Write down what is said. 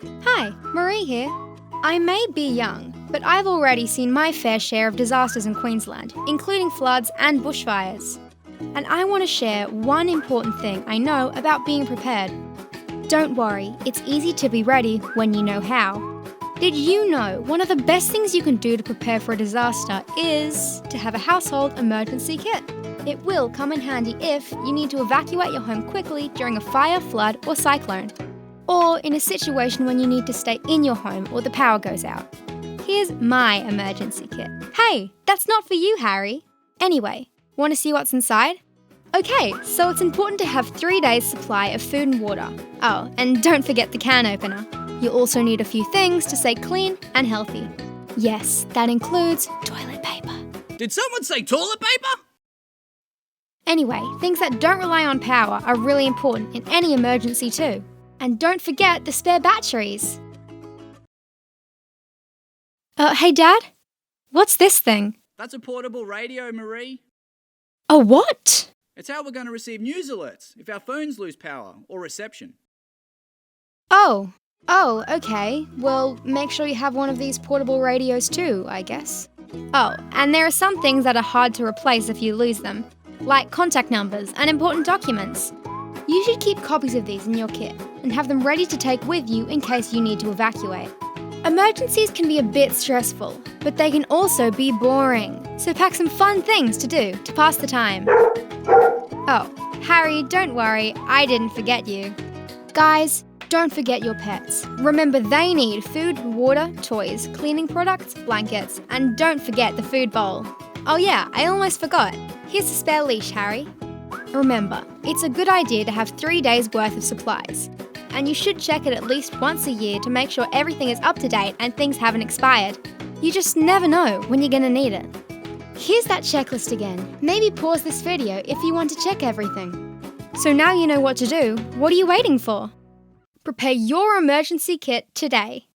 Hi, Maree here. I may be young, but I've already seen my fair share of disasters in Queensland, including floods and bushfires. And I want to share one important thing I know about being prepared. Don't worry, it's easy to be ready when you know how. Did you know one of the best things you can do to prepare for a disaster is to have a household emergency kit? It will come in handy if you need to evacuate your home quickly during a fire, flood, or cyclone, or in a situation when you need to stay in your home or the power goes out. Here's my emergency kit. Hey, that's not for you, Harry. Anyway, want to see what's inside? Okay, so it's important to have 3 days' supply of food and water. Oh, and don't forget the can opener. You'll also need a few things to stay clean and healthy. Yes, that includes toilet paper. Did someone say toilet paper? Anyway, things that don't rely on power are really important in any emergency too. And don't forget the spare batteries. Hey Dad? What's this thing? That's a portable radio, Maree. A what? It's how we're going to receive news alerts if our phones lose power or reception. Oh, okay. Well, make sure you have one of these portable radios too, I guess. Oh, and there are some things that are hard to replace if you lose them, like contact numbers and important documents. You should keep copies of these in your kit and have them ready to take with you in case you need to evacuate. Emergencies can be a bit stressful, but they can also be boring. So pack some fun things to do to pass the time. Oh, Harry, don't worry, I didn't forget you. Guys, don't forget your pets. Remember they need food, water, toys, cleaning products, blankets, and don't forget the food bowl. Oh yeah, I almost forgot. Here's a spare leash, Harry. Remember, it's a good idea to have 3 days' worth of supplies. And you should check it at least once a year to make sure everything is up to date and things haven't expired. You just never know when you're going to need it. Here's that checklist again. Maybe pause this video if you want to check everything. So now you know what to do. What are you waiting for? Prepare your emergency kit today.